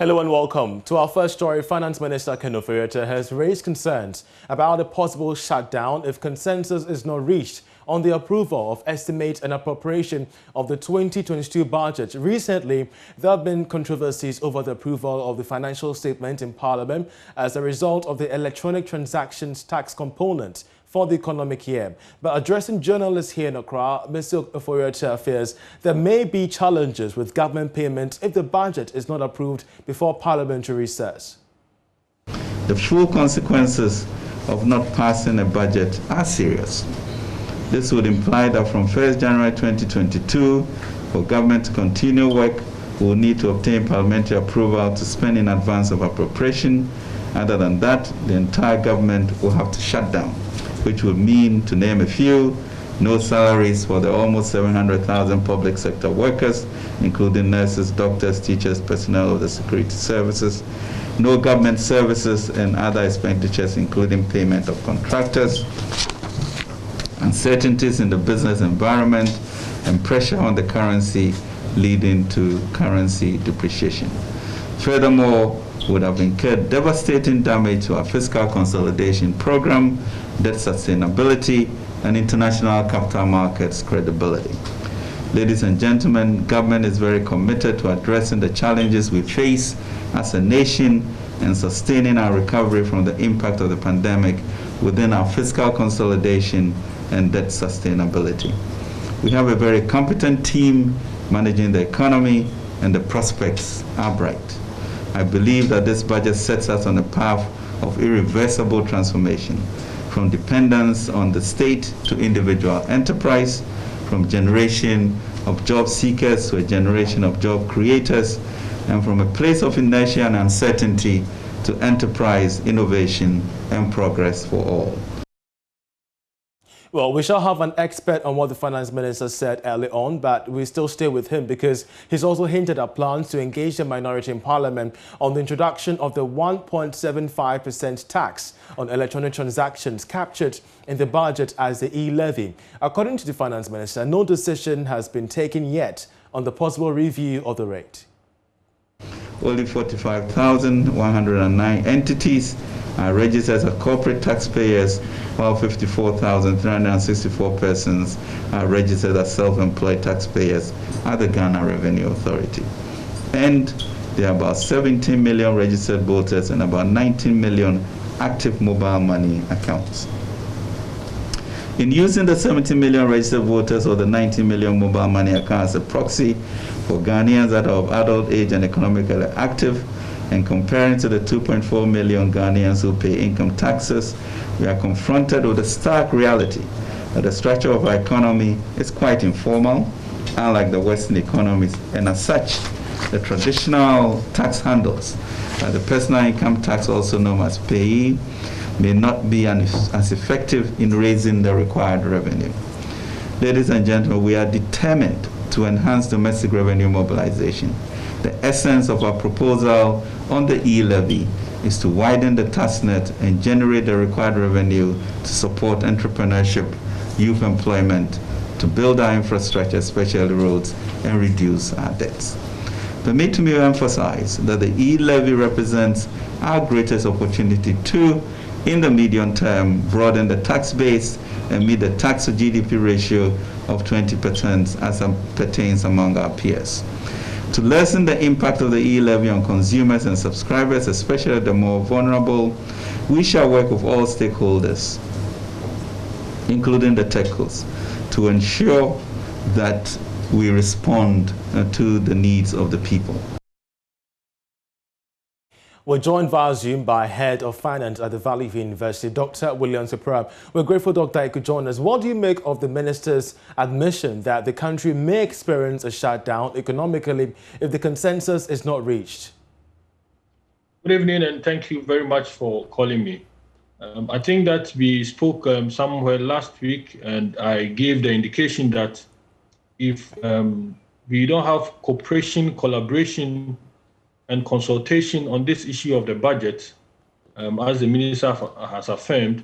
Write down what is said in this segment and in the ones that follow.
Hello and welcome. To our first story, Finance Minister Ken Ofori-Atta has raised concerns about a possible shutdown if consensus is not reached on the approval of estimate and appropriation of the 2022 budget. Recently, there have been controversies over the approval of the financial statement in Parliament as a result of the electronic transactions tax component for the economic year. But addressing journalists here in Accra, Mr. Ofori-Atta fears there may be challenges with government payments if the budget is not approved before parliamentary recess. The full consequences of not passing a budget are serious. This would imply that from 1st January 2022, for government to continue work, we will need to obtain parliamentary approval to spend in advance of appropriation. Other than that, the entire government will have to shut down, which would mean, to name a few, no salaries for the almost 700,000 public sector workers, including nurses, doctors, teachers, personnel of the security services, no government services and other expenditures, including payment of contractors, uncertainties in the business environment, and pressure on the currency leading to currency depreciation. Furthermore, would have incurred devastating damage to our fiscal consolidation program, debt sustainability, and international capital markets credibility. Ladies and gentlemen, government is very committed to addressing the challenges we face as a nation and sustaining our recovery from the impact of the pandemic within our fiscal consolidation and debt sustainability. We have a very competent team managing the economy, and the prospects are bright. I believe that this budget sets us on a path of irreversible transformation, from dependence on the state to individual enterprise, from generation of job seekers to a generation of job creators, and from a place of inertia and uncertainty to enterprise, innovation, and progress for all. Well, we shall have an expert on what the finance minister said early on, but we still stay with him because he's also hinted at plans to engage the minority in Parliament on the introduction of the 1.75% tax on electronic transactions captured in the budget as the e-levy. According to the finance minister, no decision has been taken yet on the possible review of the rate. Only 45,109 entities are registered as corporate taxpayers, while 54,364 persons are registered as self-employed taxpayers at the Ghana Revenue Authority. And there are about 17 million registered voters and about 19 million active mobile money accounts. In using the 17 million registered voters or the 19 million mobile money accounts as a proxy for Ghanaians that are of adult age and economically active, and comparing to the 2.4 million Ghanaians who pay income taxes, we are confronted with the stark reality that the structure of our economy is quite informal, unlike the Western economies, and as such, the traditional tax handles, the personal income tax, also known as payee, may not be as effective in raising the required revenue. Ladies and gentlemen, we are determined to enhance domestic revenue mobilization. The essence of our proposal on the e-levy is to widen the tax net and generate the required revenue to support entrepreneurship, youth employment, to build our infrastructure, especially roads, and reduce our debts. Permit me to emphasize that the e-levy represents our greatest opportunity to, in the medium term, broaden the tax base and meet the tax to GDP ratio of 20% as it pertains among our peers. To lessen the impact of the e-levy on consumers and subscribers, especially the more vulnerable, we shall work with all stakeholders, including the techos, to ensure that we respond to the needs of the people. We're joined via Zoom by Head of Finance at the Valley View University, Dr. William Seprab. We're grateful, Dr. you could join us. What do you make of the minister's admission that the country may experience a shutdown economically if the consensus is not reached? Good evening, and thank you very much for calling me. I think that we spoke somewhere last week, and I gave the indication that if we don't have cooperation, collaboration, and consultation on this issue of the budget, as the minister has affirmed,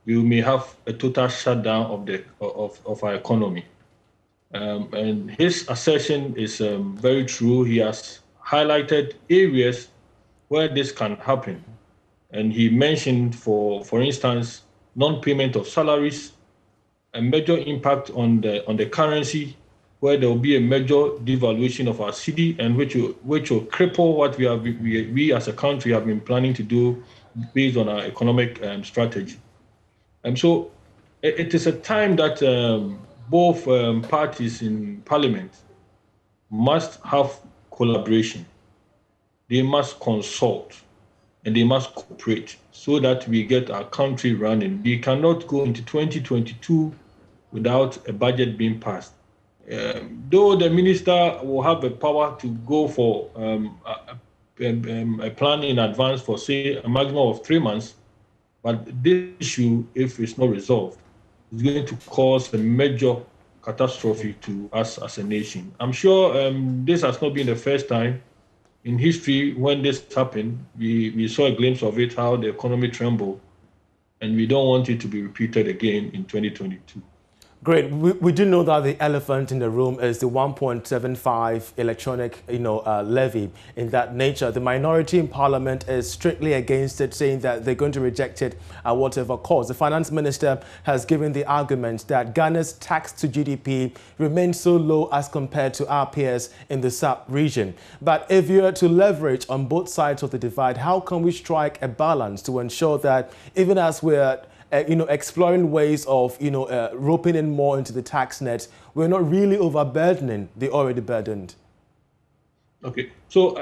we may have a total shutdown of our economy. And his assertion is very true. He has highlighted areas where this can happen. And he mentioned, for instance, non-payment of salaries, a major impact on the currency, where there will be a major devaluation of our cedi, and which will cripple what we as a country have been planning to do based on our economic strategy. And so it is a time that both parties in parliament must have collaboration. They must consult and they must cooperate so that we get our country running. We cannot go into 2022 without a budget being passed. Though the minister will have the power to go for a plan in advance for, say, a maximum of 3 months, but this issue, if it's not resolved, is going to cause a major catastrophe to us as a nation. I'm sure this has not been the first time in history when this happened. We saw a glimpse of it, how the economy trembled, and we don't want it to be repeated again in 2022. Great. We do know that the elephant in the room is the 1.75 electronic, levy in that nature. The minority in parliament is strictly against it, saying that they're going to reject it at whatever cost. The finance minister has given the argument that Ghana's tax to GDP remains so low as compared to our peers in the sub-region. But if you're to leverage on both sides of the divide, how can we strike a balance to ensure that even as we're exploring ways of, roping in more into the tax net, we're not really overburdening the already burdened? Okay, so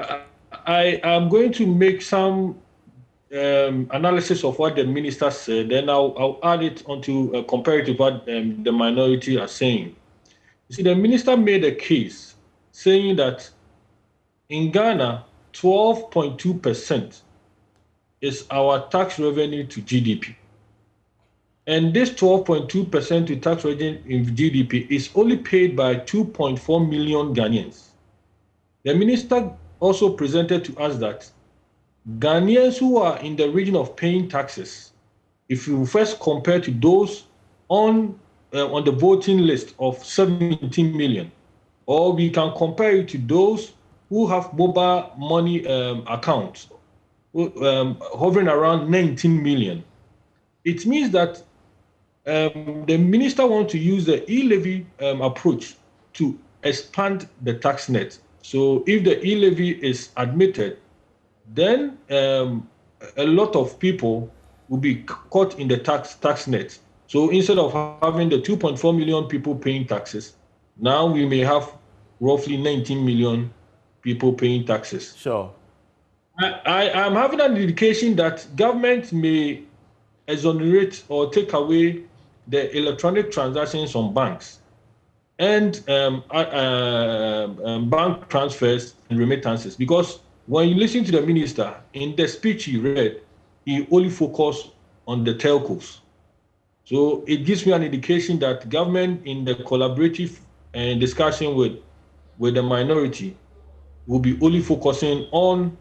I am going to make some analysis of what the minister said, then I'll add it onto compare it to what the minority are saying. You see, the minister made a case saying that in Ghana, 12.2% is our tax revenue to GDP. And this 12.2% to tax revenue in GDP is only paid by 2.4 million Ghanaians. The minister also presented to us that Ghanaians who are in the region of paying taxes, if you first compare to those on the voting list of 17 million, or we can compare it to those who have mobile money accounts hovering around 19 million, it means that the minister wants to use the e-levy approach to expand the tax net. So if the e-levy is admitted, then a lot of people will be caught in the tax net. So instead of having the 2.4 million people paying taxes, now we may have roughly 19 million people paying taxes. Sure. I am having an indication that government may exonerate or take away the electronic transactions on banks and bank transfers and remittances. Because when you listen to the minister, in the speech he read, he only focused on the telcos. So it gives me an indication that government, in the collaborative and discussion with the minority, will be only focusing on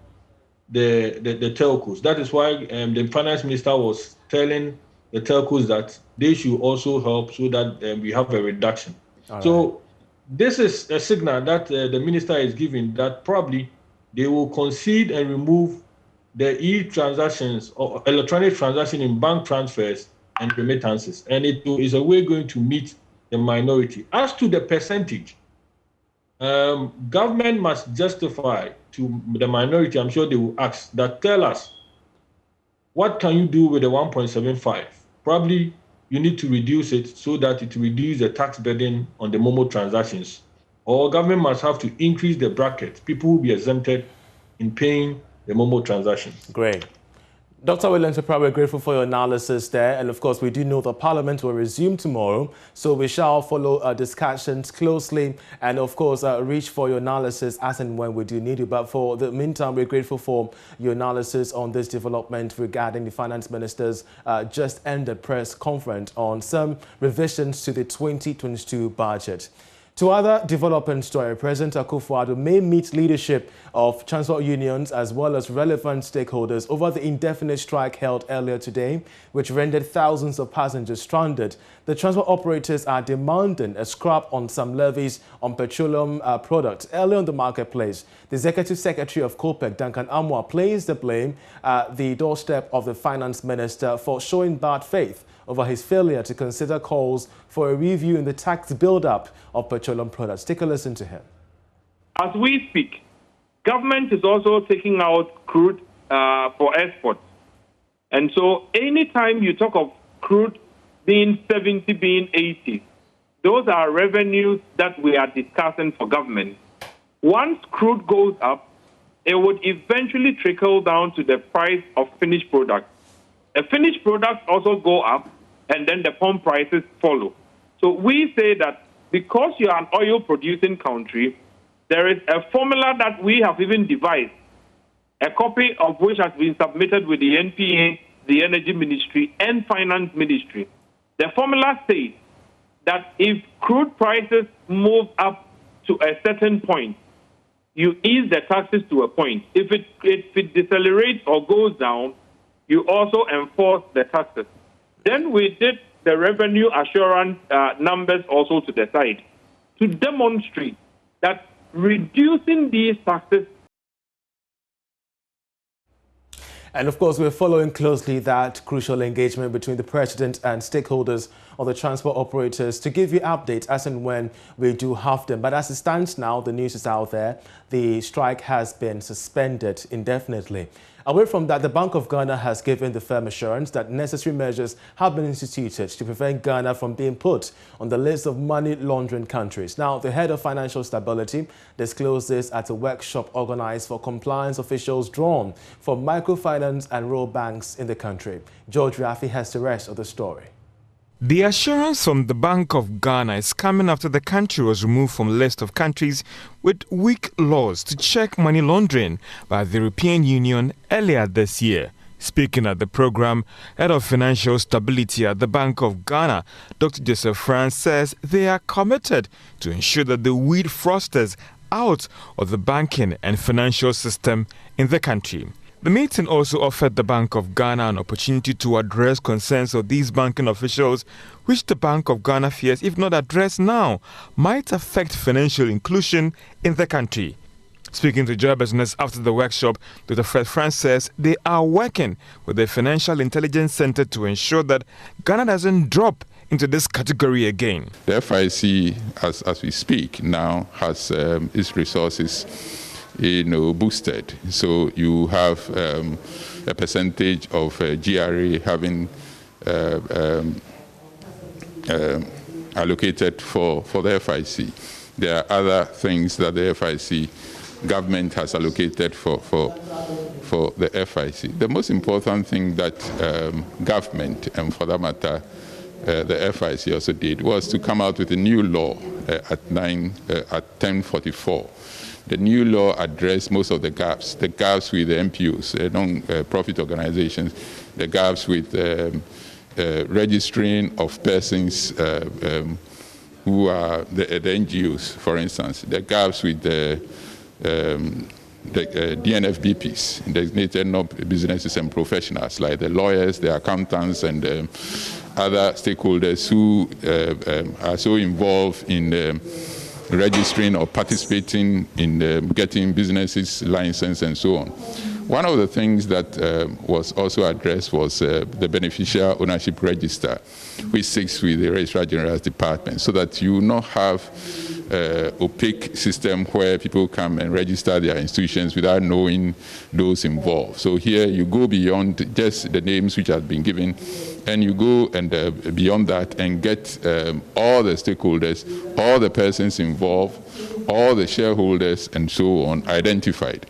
the telcos. That is why the finance minister was telling the telcos that they should also help so that we have a reduction. So this is a signal that the minister is giving that probably they will concede and remove the e-transactions or electronic transaction in bank transfers and remittances. And it is a way going to meet the minority. As to the percentage, government must justify to the minority, I'm sure they will ask, that tell us, what can you do with the 1.75? Probably you need to reduce it so that it reduces the tax burden on the Momo transactions. Or government must have to increase the bracket. People will be exempted in paying the Momo transactions. Great. Dr. Williams, we're grateful for your analysis there. And of course, we do know that Parliament will resume tomorrow. So we shall follow discussions closely and, of course, reach for your analysis as and when we do need you. But for the meantime, we're grateful for your analysis on this development regarding the Finance Minister's just ended press conference on some revisions to the 2022 budget. To other development story, President Akufo-Addo may meet leadership of transport unions as well as relevant stakeholders over the indefinite strike held earlier today, which rendered thousands of passengers stranded. The transport operators are demanding a scrap on some levies on petroleum products early on the marketplace. The Executive Secretary of COPEC, Duncan Amwa, placed the blame at the doorstep of the Finance Minister for showing bad faith over his failure to consider calls for a review in the tax build-up of petroleum products. Take a listen to him. As we speak, government is also taking out crude for export. And so anytime you talk of crude being 70, being 80, those are revenues that we are discussing for government. Once crude goes up, it would eventually trickle down to the price of finished products. The finished products also go up, and then the pump prices follow. So we say that because you are an oil-producing country, there is a formula that we have even devised, a copy of which has been submitted with the NPA, the Energy Ministry, and Finance Ministry. The formula says that if crude prices move up to a certain point, you ease the taxes to a point. If it decelerates or goes down, you also enforce the taxes. Then we did the revenue assurance numbers also to the side to demonstrate that reducing these taxes. And of course, we're following closely that crucial engagement between the President and stakeholders of the transport operators to give you updates as and when we do have them. But as it stands now, the news is out there. The strike has been suspended indefinitely. Away from that, the Bank of Ghana has given the firm assurance that necessary measures have been instituted to prevent Ghana from being put on the list of money laundering countries. Now, the head of financial stability disclosed this at a workshop organized for compliance officials drawn from microfinance and rural banks in the country. George Rafi has the rest of the story. The assurance from the Bank of Ghana is coming after the country was removed from a list of countries with weak laws to check money laundering by the European Union earlier this year. Speaking at the program, Head of Financial Stability at the Bank of Ghana, Dr. Joseph France, says they are committed to ensure that the weed frosters out of the banking and financial system in the country. The meeting also offered the Bank of Ghana an opportunity to address concerns of these banking officials, which the Bank of Ghana fears, if not addressed now, might affect financial inclusion in the country. Speaking to Joy Business after the workshop, Dr. Fred France says they are working with the Financial Intelligence Center to ensure that Ghana doesn't drop into this category again. The FIC, as we speak now, has its resources boosted. So you have a percentage of GRA having allocated for the FIC. There are other things that the FIC government has allocated for the FIC. The most important thing that government, and for that matter, the FIC also did, was to come out with a new law at 10:44. The new law addressed most of the gaps with the NPOs, non-profit organizations, the gaps with registering of persons who are the NGOs, for instance, the gaps with the DNFBPs, designated non-businesses and professionals, like the lawyers, the accountants, and other stakeholders who are so involved in registering or participating in getting businesses licensed and so on. One of the things that was also addressed was the beneficial ownership register, which sits with the Registrar General's Department, so that you will not have opaque system where people come and register their institutions without knowing those involved. So here you go beyond just the names which have been given, and you go and beyond that and get all the stakeholders, all the persons involved, all the shareholders and so on identified.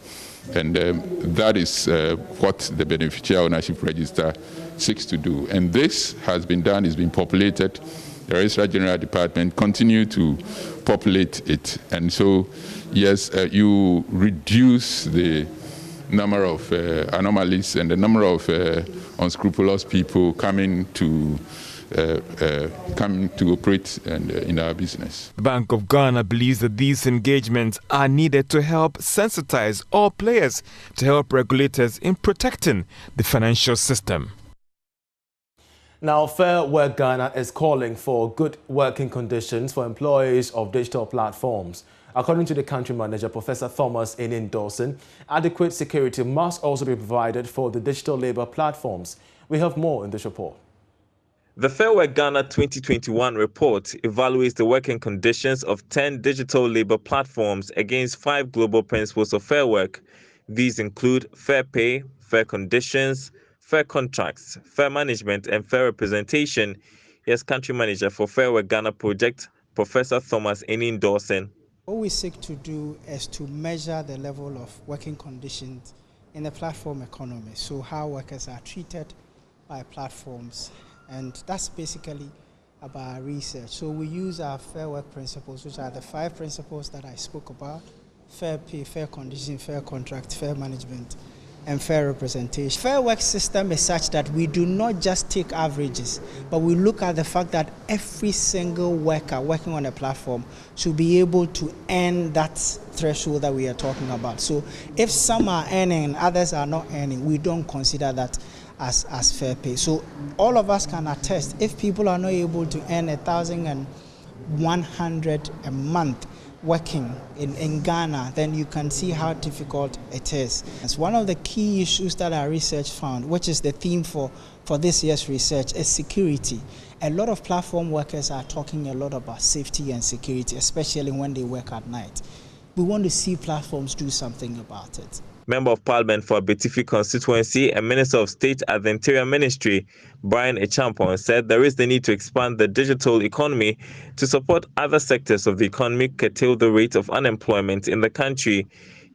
And that is what the beneficial ownership register seeks to do. And this has been done, it's been populated. The Registrar General Department continue to populate it. And so, yes, you reduce the number of anomalies and the number of unscrupulous people coming to come to operate in our business. The Bank of Ghana believes that these engagements are needed to help sensitize all players to help regulators in protecting the financial system. Now, Fair Work Ghana is calling for good working conditions for employees of digital platforms. According to the country manager, Professor Thomas Enin Dawson, adequate security must also be provided for the digital labor platforms. We have more in this report. The Fair Work Ghana 2021 report evaluates the working conditions of 10 digital labor platforms against 5 global principles of fair work. These include fair pay, fair conditions, fair contracts, fair management, and fair representation. Here's country manager for Fair Work Ghana project, Professor Thomas Enin Dawson. What we seek to do is to measure the level of working conditions in the platform economy, so how workers are treated by platforms, and that's basically about our research. So we use our fair work principles, which are the 5 principles that I spoke about: fair pay, fair conditions, fair contract, fair management, and fair representation. Fair work system is such that we do not just take averages, but we look at the fact that every single worker working on a platform should be able to earn that threshold that we are talking about. So if some are earning and others are not earning, we don't consider that as fair pay. So all of us can attest, if people are not able to earn 1,100 a month working in Ghana, then you can see how difficult it is. It's one of the key issues that our research found, which is the theme for this year's research, is security. A lot of platform workers are talking a lot about safety and security, especially when they work at night. We want to see platforms do something about it. Member of Parliament for Abetifi constituency and Minister of State at the Interior Ministry, Brian Echampon, said there is the need to expand the digital economy to support other sectors of the economy, curtail the rate of unemployment in the country.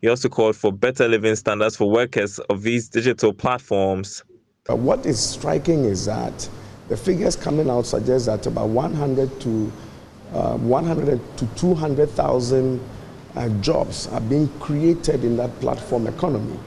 He also called for better living standards for workers of these digital platforms. What is striking is that the figures coming out suggest that about 100 to 200,000 jobs are being created in that platform economy.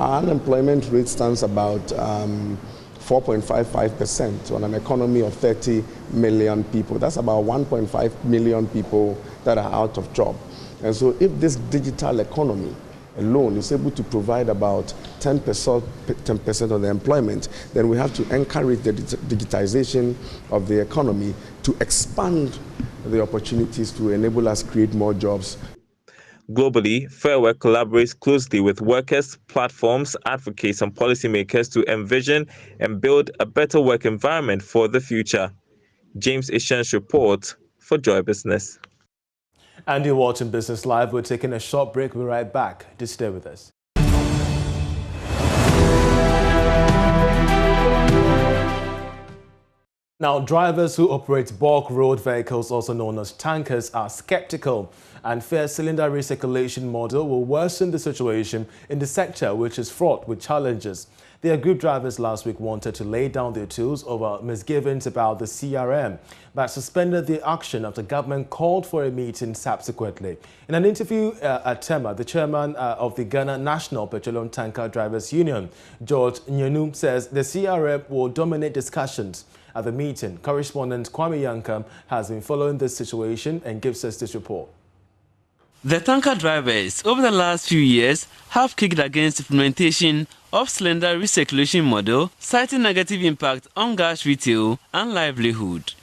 Our unemployment rate stands about 4.55% on an economy of 30 million people. That's about 1.5 million people that are out of job. And so if this digital economy alone is able to provide about 10% of the employment, then we have to encourage the digitization of the economy to expand the opportunities to enable us to create more jobs. Globally, Fair Work collaborates closely with workers, platforms, advocates, and policymakers to envision and build a better work environment for the future. James Ishan's report for Joy Business. And you're watching Business Live. We're taking a short break. We'll be right back. Just stay with us. Now, drivers who operate bulk road vehicles, also known as tankers, are skeptical. And fair cylinder recirculation model will worsen the situation in the sector, which is fraught with challenges. Their group drivers last week wanted to lay down their tools over misgivings about the CRM, but suspended the action after government called for a meeting subsequently. In an interview at Tema, the chairman of the Ghana National Petroleum Tanker Drivers Union, George Nyenu, says the CRM will dominate discussions at the meeting. Correspondent Kwame Yankam has been following this situation and gives us this report. The tanker drivers over the last few years have kicked against implementation of cylinder recirculation model, citing negative impact on gas retail and livelihood.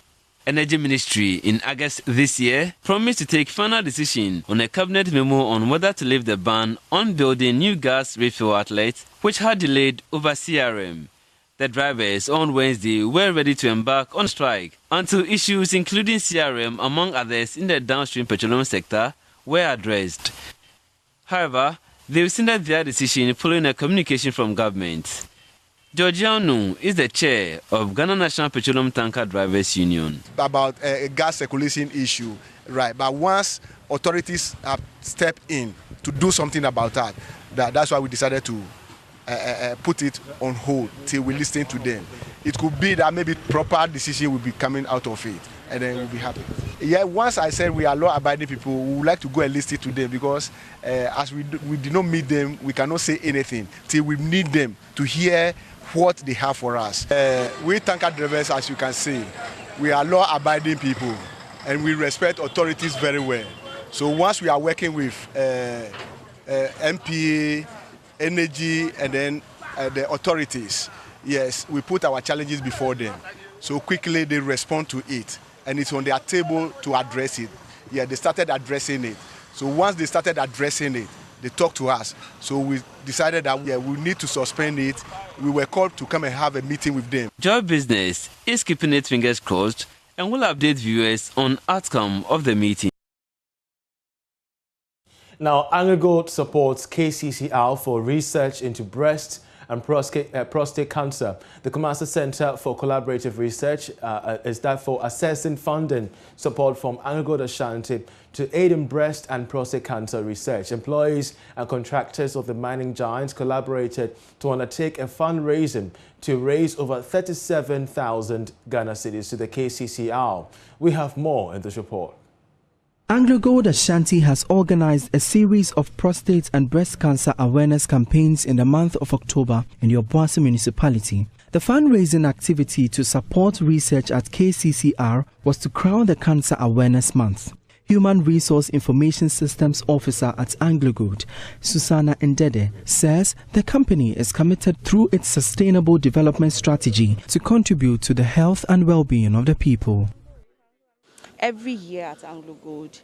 Energy Ministry in August this year promised to take final decision on a cabinet memo on whether to lift the ban on building new gas refill outlets, which had delayed over CRM. The drivers on Wednesday were ready to embark on strike until issues including CRM, among others in the downstream petroleum sector, were addressed. However, they rescinded their decision following a communication from government. George Nyenu is the chair of Ghana National Petroleum Tanker Drivers Union. About a gas circulation issue, right? But once authorities have stepped in to do something about that's why we decided to put it on hold till we listen to them. It could be that maybe proper decision will be coming out of it, and then we'll be happy. Yeah, once I said we are law-abiding people, we would like to go and listen to them, because as we did not meet them, we cannot say anything till we need them to hear what they have for us. We tanker drivers, as you can see, we are law-abiding people, and we respect authorities very well. So once we are working with MPA, energy, and then the authorities, yes, we put our challenges before them. So quickly they respond to it, and it's on their table to address it. Yeah, they started addressing it. So once they started addressing it, they talked to us. So we decided that we need to suspend it. We were called to come and have a meeting with them. Joy Business is keeping its fingers crossed and will update viewers on outcome of the meeting. Now, AngloGold supports KCCR for research into breast and prostate cancer. The Kumasi Center for Collaborative Research is therefore assessing funding support from AngloGold Ashanti to aid in breast and prostate cancer research. Employees and contractors of the mining giants collaborated to undertake a fundraising to raise over 37,000 Ghana cedis to the KCCR. We have more in this report. AngloGold Ashanti has organized a series of prostate and breast cancer awareness campaigns in the month of October in the Obuasi municipality. The fundraising activity to support research at KCCR was to crown the Cancer Awareness Month. Human Resource Information Systems Officer at AngloGold, Susanna Ndede, says the company is committed through its sustainable development strategy to contribute to the health and well-being of the people. Every year at AngloGold,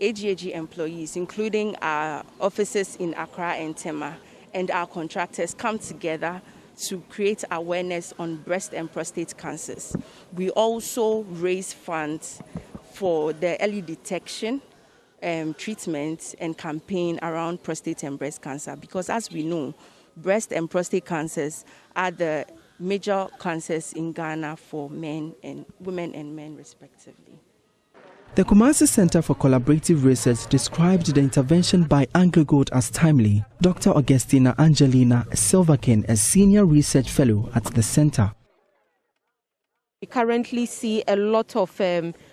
AGAG employees, including our offices in Accra and Tema, and our contractors come together to create awareness on breast and prostate cancers. We also raise funds for the early detection, treatment and campaign around prostate and breast cancer, because as we know, breast and prostate cancers are the major cancers in Ghana for women and men respectively. The Kumasi Center for Collaborative Research described the intervention by AngloGold as timely. Dr. Augustina Angelina Silverkin, a senior research fellow at the center. We currently see a lot of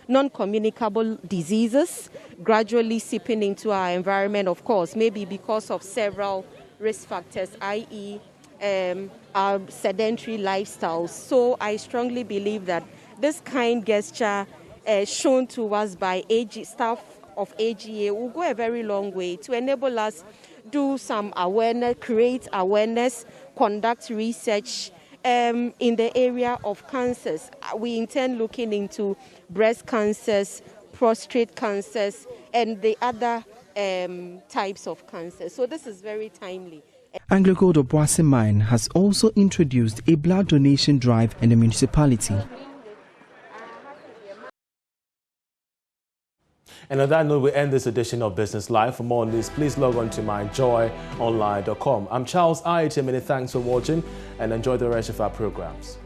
non-communicable diseases gradually seeping into our environment, of course, maybe because of several risk factors, i.e. our sedentary lifestyles. So I strongly believe that this kind gesture shown to us by staff of AGA will go a very long way to enable us do some awareness, create awareness, conduct research in the area of cancers. We intend looking into breast cancers, prostate cancers, and the other types of cancers. So this is very timely. AngloGold Obuasi Mine has also introduced a blood donation drive in the municipality. And on that note, we end this edition of Business Live. For more news, please log on to myjoyonline.com. I'm Charles Ayete. Many thanks for watching and enjoy the rest of our programs.